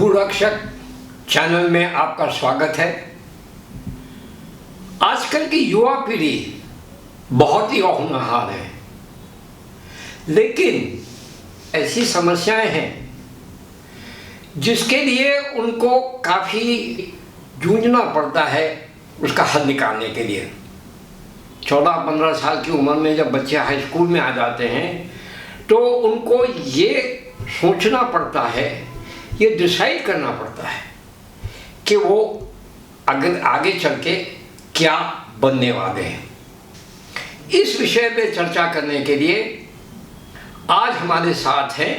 भूरक्षक channel में आपका स्वागत है। आजकल की युवा पीढ़ी बहुत ही होनहार है, लेकिन ऐसी समस्याएं हैं जिसके लिए उनको काफ़ी जूझना पड़ता है उसका हल निकालने के लिए। 14-15 साल की उम्र में जब बच्चे हाई स्कूल में आ जाते हैं तो उनको ये सोचना पड़ता है, ये डिसाइड करना पड़ता है कि वो अगर आगे चल के क्या बनने वाले हैं। इस विषय पे चर्चा करने के लिए आज हमारे साथ हैं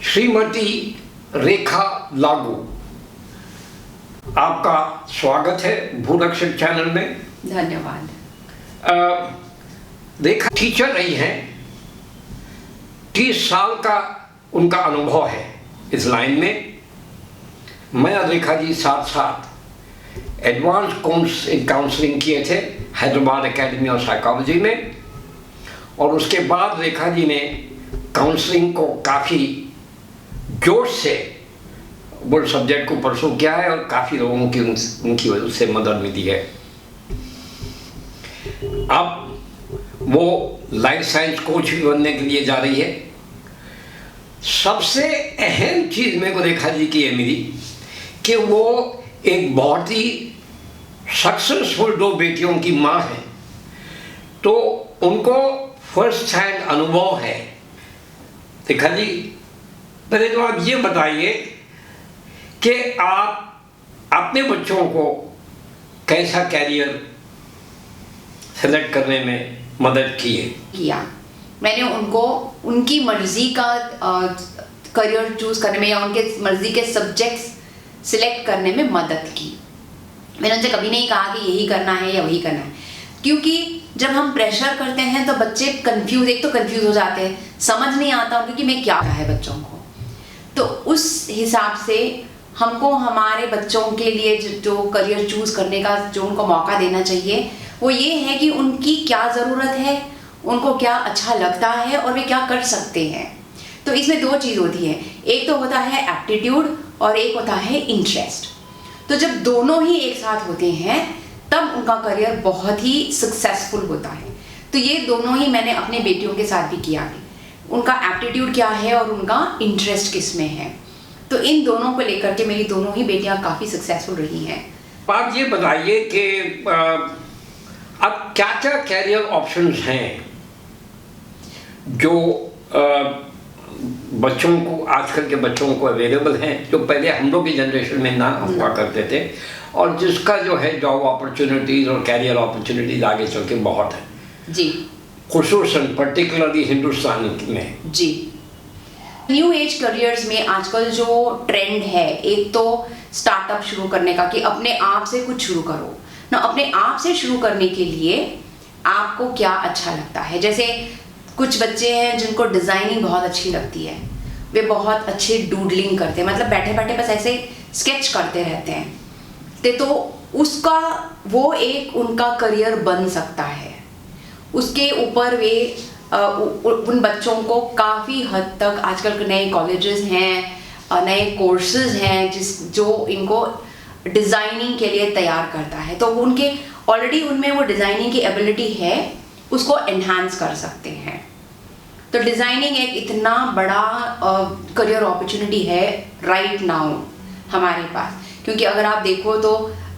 श्रीमती रेखा लागू। आपका स्वागत है भूरक्षक चैनल में। धन्यवाद। रेखा टीचर रही हैं, 30 साल का उनका अनुभव है इस लाइन में। मैं और रेखा जी साथ साथ एडवांस कोर्स इन काउंसलिंग किए थे हैदराबाद एकेडमी ऑफ साइकोलॉजी में, और उसके बाद रेखा जी ने काउंसलिंग को काफ़ी जोश से वो सब्जेक्ट को परसू किया है और काफ़ी लोगों की उनकी वजह से मदद मिली है। अब वो लाइफ साइंस कोच भी बनने के लिए जा रही है। सबसे अहम चीज़ मेरे को रेखा जी की है मेरी कि वो एक बहुत ही सक्सेसफुल 2 बेटियों की माँ है, तो उनको फर्स्ट हैंड अनुभव है। रेखा जी, पहले तो आप ये बताइए कि आप अपने बच्चों को कैसा कैरियर सेलेक्ट करने में मदद किया। मैंने उनको उनकी मर्जी का करियर चूज करने में या उनके मर्जी के सब्जेक्ट्स सिलेक्ट करने में मदद की। मैंने उनसे कभी नहीं कहा कि यही करना है या वही करना है, क्योंकि जब हम प्रेशर करते हैं तो बच्चे एक तो कंफ्यूज हो जाते हैं, समझ नहीं आता उनको कि मैं क्या है बच्चों को। तो उस हिसाब से हमको हमारे बच्चों के लिए जो करियर चूज करने का जो उनको मौका देना चाहिए वो ये है कि उनकी क्या ज़रूरत है, उनको क्या अच्छा लगता है और वे क्या कर सकते हैं। तो इसमें 2 चीज़ होती है, एक तो होता है एप्टीट्यूड और एक होता है इंटरेस्ट। तो जब दोनों ही एक साथ होते हैं तब उनका करियर बहुत ही सक्सेसफुल होता है। तो ये दोनों ही मैंने अपने बेटियों के साथ भी किया है, उनका एप्टीट्यूड क्या है और उनका इंटरेस्ट किस में है। तो इन दोनों को लेकर के मेरी दोनों ही बेटियां काफ़ी सक्सेसफुल रही हैं। आप ये बताइए कि अब क्या क्या कैरियर ऑप्शंस हैं जो बच्चों को, आजकल के बच्चों को अवेलेबल हैं, जो पहले हम लोग की जनरेशन में ना हुआ करते थे, और जिसका जो है जॉब अपॉर्चुनिटीज़ और कैरियर अपॉर्चुनिटीज़ आगे चल के बहुत है जी, खुसूसन पर्टिकुलरली हिंदुस्तान में। जी, न्यू एज करियर्स में आजकल जो ट्रेंड है, एक तो स्टार्टअप शुरू करने का कि अपने आप से कुछ शुरू करो ना। अपने आप से शुरू करने के लिए आपको क्या अच्छा लगता है। जैसे कुछ बच्चे हैं जिनको डिज़ाइनिंग बहुत अच्छी लगती है, वे बहुत अच्छे डूडलिंग करते हैं, मतलब बैठे बैठे बस ऐसे स्केच करते रहते हैं। तो उसका वो एक उनका करियर बन सकता है। उसके ऊपर वे उन बच्चों को काफ़ी हद तक आजकल के नए कॉलेजेस हैं, नए कोर्सेज हैं जो इनको डिज़ाइनिंग के लिए तैयार करता है। तो उनके ऑलरेडी उनमें वो डिज़ाइनिंग की एबिलिटी है, उसको एनहांस कर सकते हैं। तो डिज़ाइनिंग एक इतना बड़ा करियर अपॉर्चुनिटी है राइट नाउ हमारे पास, क्योंकि अगर आप देखो तो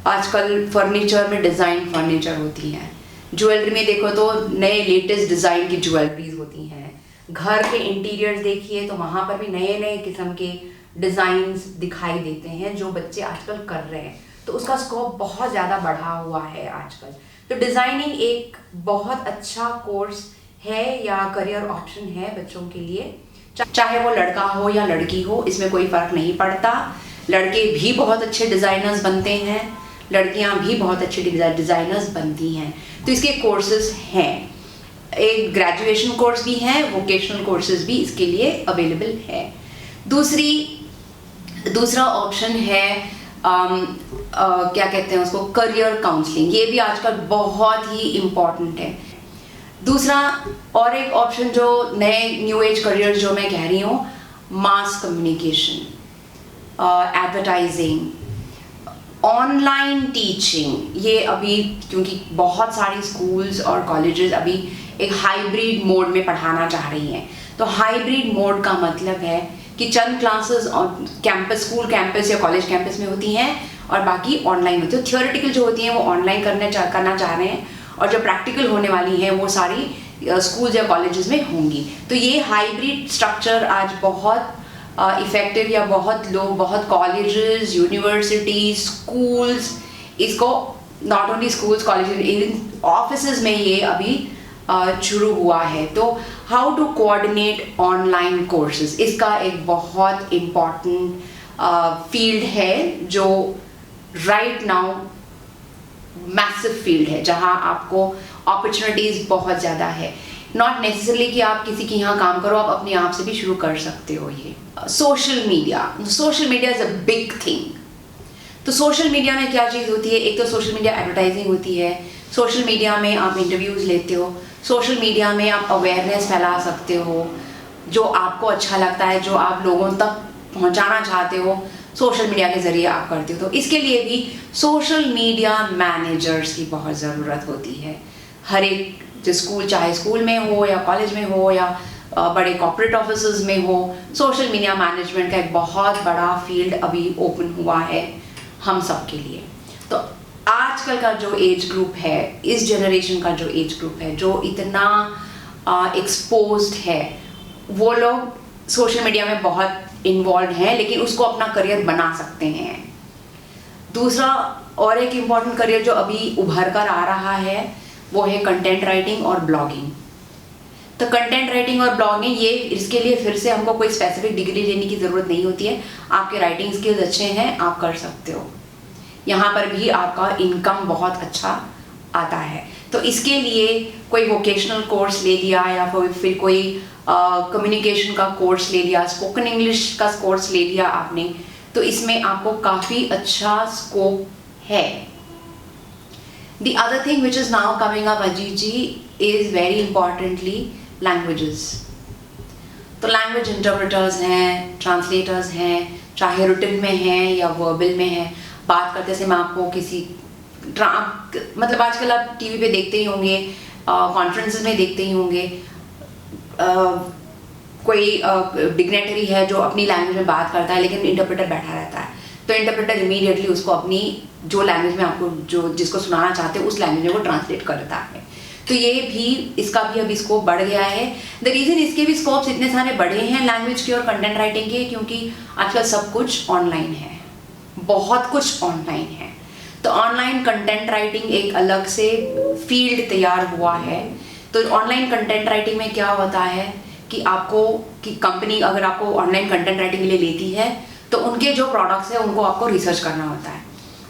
आजकल फर्नीचर में डिज़ाइन फर्नीचर होती हैं, ज्वेलरी में देखो तो नए लेटेस्ट डिज़ाइन की ज्वेलरीज होती हैं, घर के इंटीरियर्स देखिए तो वहाँ पर भी नए नए किस्म के डिज़ाइंस दिखाई देते हैं जो बच्चे आजकल कर रहे हैं। तो उसका स्कोप बहुत ज़्यादा बढ़ा हुआ है आजकल। तो डिज़ाइनिंग एक बहुत अच्छा कोर्स है या करियर ऑप्शन है बच्चों के लिए, चाहे वो लड़का हो या लड़की हो, इसमें कोई फ़र्क नहीं पड़ता। लड़के भी बहुत अच्छे डिज़ाइनर्स बनते हैं, लड़कियां भी बहुत अच्छे डिज़ाइनर्स बनती हैं। तो इसके कोर्सेज हैं, एक ग्रेजुएशन कोर्स भी है, वोकेशनल कोर्सेज भी इसके लिए अवेलेबल है। दूसरा ऑप्शन है क्या कहते हैं उसको, करियर काउंसलिंग। ये भी आजकल बहुत ही इम्पॉर्टेंट है। दूसरा और एक ऑप्शन जो नए न्यू एज करियर जो मैं कह रही हूँ, mass communication, advertising, online teaching, ये अभी क्योंकि बहुत सारी स्कूल्स और कॉलेजेस अभी एक हाइब्रिड मोड में पढ़ाना चाह रही हैं। तो हाइब्रिड मोड का मतलब है कि चंद क्लासेस कैंपस, स्कूल कैंपस या कॉलेज कैंपस में होती हैं और बाकी ऑनलाइन होती है। थियोरेटिकल जो होती हैं वो ऑनलाइन करना चाह रहे हैं और जो प्रैक्टिकल होने वाली हैं वो सारी स्कूल्स या कॉलेजेस में होंगी। तो ये हाइब्रिड स्ट्रक्चर आज बहुत इफ़ेक्टिव या बहुत लोग, बहुत कॉलेजेस, यूनिवर्सिटीज, स्कूल्स, इसको not only schools, colleges, even offices में ये अभी शुरू हुआ है। तो how to coordinate online courses, इसका एक बहुत इम्पॉर्टेंट फील्ड है जो राइट नाउ मैसिव फील्ड है, जहां आपको अपॉर्चुनिटीज बहुत ज़्यादा है। नॉट नेसेसरली कि आप किसी के यहाँ काम करो, आप अपने आप से भी शुरू कर सकते हो। ये social media is a big thing. तो सोशल मीडिया में क्या चीज़ होती है? एक तो सोशल मीडिया एडवर्टाइजिंग होती है, सोशल मीडिया में आप इंटरव्यूज़ लेते हो, सोशल मीडिया में आप अवेयरनेस फैला सकते हो, जो आपको अच्छा लगता है, जो आप लोगों तक पहुंचाना चाहते हो, सोशल मीडिया के ज़रिए आप करते हो। तो इसके लिए भी सोशल मीडिया मैनेजर्स की बहुत ज़रूरत होती है। हर एक जो स्कूल, चाहे स्कूल में हो या कॉलेज में हो या बड़े कॉर्पोरेट ऑफिसेज में हो, सोशल मीडिया मैनेजमेंट का एक बहुत बड़ा फील्ड अभी ओपन हुआ है हम सब के लिए। तो आजकल का जो एज ग्रुप है, इस जनरेशन का जो एज ग्रुप है, जो इतना एक्सपोज्ड है, वो लोग सोशल मीडिया में बहुत इन्वॉल्व हैं, लेकिन उसको अपना करियर बना सकते हैं। दूसरा और एक इम्पॉर्टेंट करियर जो अभी उभर कर आ रहा है वो है कंटेंट राइटिंग और ब्लॉगिंग। तो कंटेंट राइटिंग और ब्लॉगिंग, ये इसके लिए फिर से हमको कोई स्पेसिफिक डिग्री लेने की ज़रूरत नहीं होती है। आपके राइटिंग स्किल्स अच्छे हैं, आप कर सकते हो। यहाँ पर भी आपका इनकम बहुत अच्छा आता है। तो इसके लिए कोई वोकेशनल कोर्स ले लिया या फिर कोई कम्युनिकेशन का कोर्स ले लिया, स्पोकन इंग्लिश का कोर्स ले लिया आपने, तो इसमें आपको काफ़ी अच्छा स्कोप है। The other thing which is now coming up, Ajit ji, is very importantly languages. तो लैंग्वेज इंटरप्रेटर्स हैं, ट्रांसलेटर्स हैं, चाहे रिटन में हैं या वर्बल में हैं। बात करते से मैं आपको किसी मतलब आजकल आप टीवी पे देखते ही होंगे, कॉन्फ्रेंसेस में देखते ही होंगे, कोई डिग्नेटरी है जो अपनी लैंग्वेज में बात करता है लेकिन इंटरप्रेटर बैठा रहता है। तो इंटरप्रेटर इमीडिएटली उसको अपनी जो लैंग्वेज में आपको जो जिसको सुनाना चाहते हैं उस लैंग्वेज में वो ट्रांसलेट करता है। तो ये भी, इसका भी अभी स्कोप बढ़ गया है। द रीज़न इसके भी स्कोप्स इतने सारे बढ़े हैं लैंग्वेज के और कंटेंट राइटिंग के, क्योंकि आजकल सब कुछ ऑनलाइन है, बहुत कुछ ऑनलाइन है। तो ऑनलाइन कंटेंट राइटिंग एक अलग से फील्ड तैयार हुआ है। तो ऑनलाइन कंटेंट राइटिंग में क्या होता है कि आपको, कि कंपनी अगर आपको ऑनलाइन कंटेंट राइटिंग के लिए लेती है तो उनके जो प्रोडक्ट्स हैं उनको आपको रिसर्च करना होता है।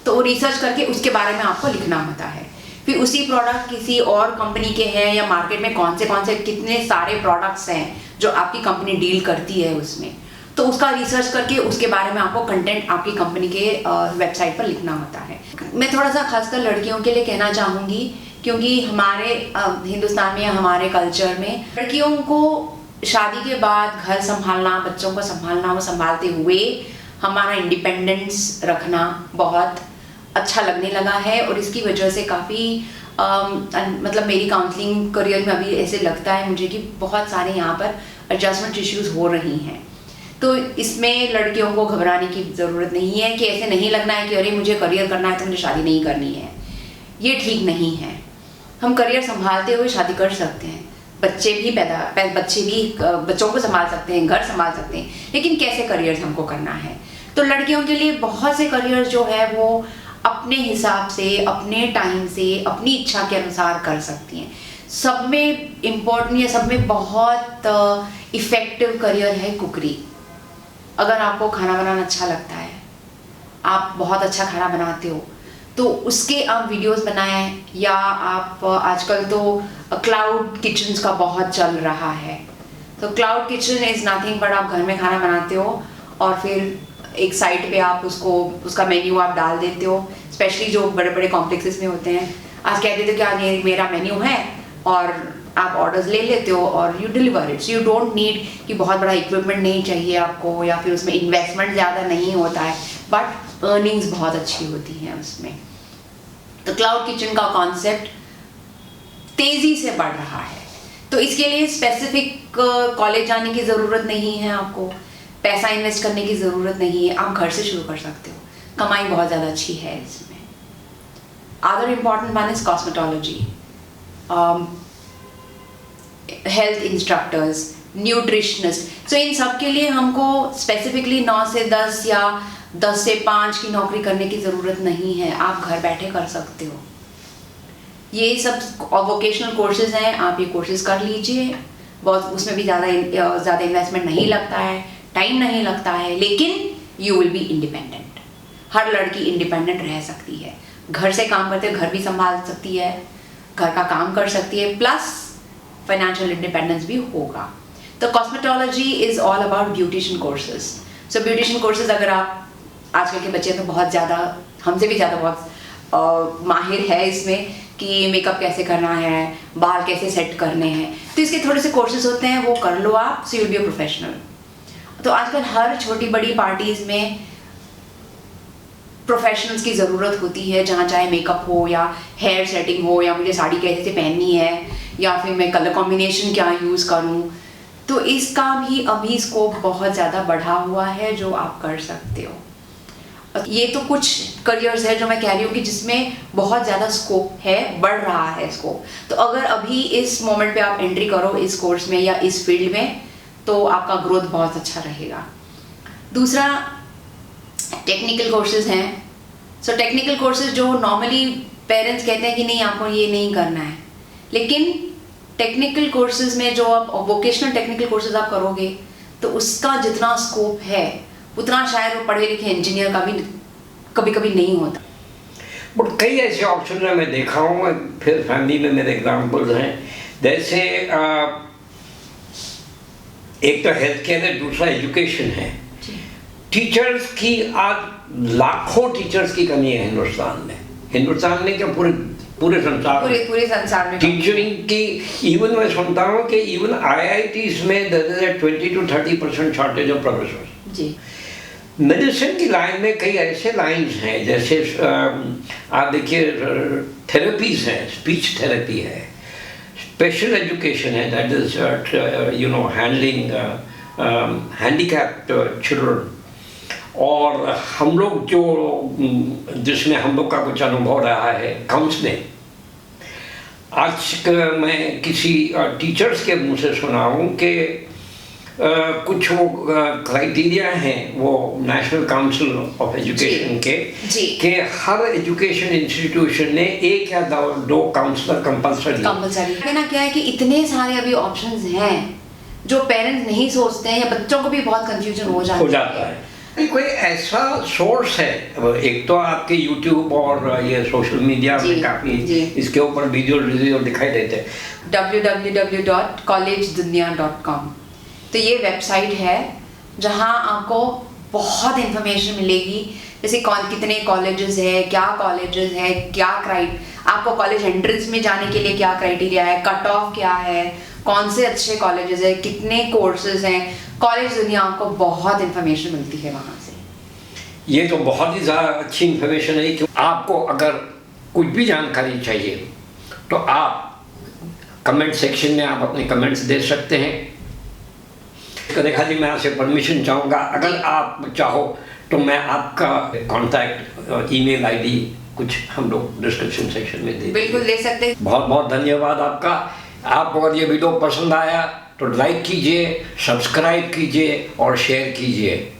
तो वो रिसर्च करके उसके बारे में आपको लिखना होता है। फिर उसी प्रोडक्ट किसी और कंपनी के हैं या मार्केट में कौन से कितने सारे प्रोडक्ट्स हैं जो आपकी कंपनी डील करती है उसमें, तो उसका रिसर्च करके उसके बारे में आपको कंटेंट आपकी कंपनी के वेबसाइट पर लिखना होता है। मैं थोड़ा सा खासकर लड़कियों के लिए कहना चाहूँगी, क्योंकि हमारे हिंदुस्तान में या हमारे कल्चर में लड़कियों को शादी के बाद घर संभालना, बच्चों को संभालना, वो संभालते हुए हमारा इंडिपेंडेंस रखना बहुत अच्छा लगने लगा है। और इसकी वजह से काफ़ी मतलब मेरी काउंसलिंग करियर में अभी ऐसे लगता है मुझे कि बहुत सारे यहाँ पर एडजस्टमेंट इश्यूज हो रही हैं। तो इसमें लड़कियों को घबराने की ज़रूरत नहीं है कि ऐसे नहीं लगना है कि अरे मुझे करियर करना है तो मुझे शादी नहीं करनी है। ये ठीक नहीं है। हम करियर संभालते हुए शादी कर सकते हैं, बच्चों को संभाल सकते हैं, घर संभाल सकते हैं, लेकिन कैसे करियर हमको करना है। तो लड़कियों के लिए बहुत से करियर जो है वो अपने हिसाब से, अपने टाइम से, अपनी इच्छा के अनुसार कर सकती हैं। सब में इम्पोर्टेंट या सब में बहुत इफ़ेक्टिव करियर है कुकरी। अगर आपको खाना बनाना अच्छा लगता है, आप बहुत अच्छा खाना बनाते हो, तो उसके आप वीडियोस बनाएं, या आप आजकल तो क्लाउड किचन्स का बहुत चल रहा है। तो cloud kitchen is nothing but आप घर में खाना बनाते हो और फिर एक साइट पे आप उसका मेन्यू आप डाल देते हो। स्पेशली जो बड़े बड़े कॉम्प्लेक्सेस में होते हैं, आज कहते थे कि आज ये मेरा मेन्यू है और आप ऑर्डर्स ले लेते हो और you deliver it. You don't need कि बहुत बड़ा इक्विपमेंट नहीं चाहिए आपको, या फिर उसमें इन्वेस्टमेंट ज़्यादा नहीं होता है, बट अर्निंग्स बहुत अच्छी होती हैं उसमें। तो क्लाउड किचन का कॉन्सेप्ट तेज़ी से बढ़ रहा है, तो इसके लिए स्पेसिफिक कॉलेज जाने की ज़रूरत नहीं है, आपको पैसा इन्वेस्ट करने की ज़रूरत नहीं है, आप घर से शुरू कर सकते हो। कमाई बहुत ज़्यादा अच्छी है इसमें। Other important one is cosmetology, health instructors, nutritionist. So इन सब के लिए हमको स्पेसिफिकली 9 से 10 या 10 से 5 की नौकरी करने की ज़रूरत नहीं है, आप घर बैठे कर सकते हो। ये सब वोकेशनल कोर्सेज हैं, आप ये कोर्सेज कर लीजिए। बहुत उसमें भी ज़्यादा इन्वेस्टमेंट नहीं लगता है, टाइम नहीं लगता है, लेकिन यू विल बी इंडिपेंडेंट। हर लड़की इंडिपेंडेंट रह सकती है, घर से काम करते घर भी संभाल सकती है, घर का काम कर सकती है, प्लस फाइनेंशियल इंडिपेंडेंस भी होगा। तो cosmetology is all about beautician courses. So beautician courses अगर आप, आजकल के बच्चे तो बहुत ज़्यादा, हमसे भी ज़्यादा बहुत माहिर है इसमें कि मेकअप कैसे करना है, बाल कैसे सेट करने हैं, तो इसके थोड़े से कोर्सेज होते हैं, वो कर लो आप, so you will be a professional. तो आजकल हर छोटी बड़ी पार्टीज में प्रोफेशनल्स की ज़रूरत होती है, जहाँ चाहे मेकअप हो या हेयर सेटिंग हो, या मुझे साड़ी कैसे पहननी है, या फिर मैं कलर कॉम्बिनेशन क्या यूज़ करूँ। तो इसका भी अभी स्कोप बहुत ज़्यादा बढ़ा हुआ है जो आप कर सकते हो। ये तो कुछ करियर्स है जो मैं कह रही हूँ कि जिसमें बहुत ज़्यादा स्कोप है, बढ़ रहा है स्कोप। तो अगर अभी इस मोमेंट पे आप एंट्री करो इस कोर्स में या इस फील्ड में, तो आपका ग्रोथ बहुत अच्छा रहेगा। दूसरा टेक्निकल कोर्सेज हैं। सो टेक्निकल कोर्सेज जो नॉर्मली पेरेंट्स कहते हैं कि नहीं आपको ये नहीं करना है, लेकिन टेक्निकल कोर्सेज में जो आप वोकेशनल टेक्निकल कोर्सेज आप करोगे तो उसका जितना स्कोप है उतना शायद वो पढ़े लिखे इंजीनियर का भी कभी कभी नहीं होता। बट कई ऐसे ऑप्शन है मैं देखा हूँ, फिर फैमिली में मेरे एग्जाम्पल्स हैं, जैसे एक तो हेल्थ केयर है, दूसरा एजुकेशन है। टीचर्स की आज लाखों टीचर्स की कमी है हिंदुस्तान में क्या पूरे संसार में, पूरे संसार में टीचरिंग की। इवन मैं सुनता हूँ कि इवन IITs में there is a 20 to 30% shortage of professors. जी। मेडिसिन की लाइन में कई ऐसे लाइंस हैं, जैसे आप देखिए थेरेपीज हैं, स्पीच थेरेपी है, स्पेशल एजुकेशन है, that is handling handicapped children. और हम लोग जो जिसमें हम लोग का कुछ अनुभव रहा है काउंसलिंग, आज मैं किसी टीचर्स के मुंह से सुना हूँ कि कुछ वो क्राइटेरिया हैं वो नेशनल काउंसिल ऑफ एजुकेशन के कि हर एजुकेशन इंस्टीट्यूशन ने 1 या 2 काउंसलर कंपलसरी। कहना क्या है कि इतने सारे अभी ऑप्शंस हैं जो पेरेंट्स नहीं सोचते हैं, या बच्चों को भी बहुत कंफ्यूजन हो जाता है। कोई ऐसा सोर्स है, एक तो आपके YouTube और ये सोशल मीडिया में काफ़ी इसके ऊपर वीडियो दिखाई देते हैं, www.collegedunia.com। तो ये वेबसाइट है जहाँ आपको बहुत इंफॉर्मेशन मिलेगी, जैसे कितने कॉलेजेस है, क्या कॉलेजेस है, क्या आपको कॉलेज एंट्रेंस में जाने के लिए क्या क्राइटेरिया है, कट ऑफ क्या है, कौन से अच्छे कॉलेजेस है, कितने कोर्सेज हैं। कॉलेज दुनिया आपको बहुत इंफॉर्मेशन मिलती है वहाँ से। ये तो बहुत ही ज़्यादा अच्छी इंफॉर्मेशन है कि आपको अगर कुछ भी जानकारी चाहिए तो आप कमेंट सेक्शन में आप अपने कमेंट्स दे सकते हैं। रेखा जी, मैं आपसे परमिशन चाहूँगा, अगर आप चाहो तो मैं आपका कॉन्टैक्ट ईमेल ID कुछ हम लोग डिस्क्रिप्शन सेक्शन में दे बिल्कुल दे सकते हैं। बहुत बहुत धन्यवाद आपका। आपको अगर ये वीडियो पसंद आया तो लाइक कीजिए, सब्सक्राइब कीजिए और शेयर कीजिए।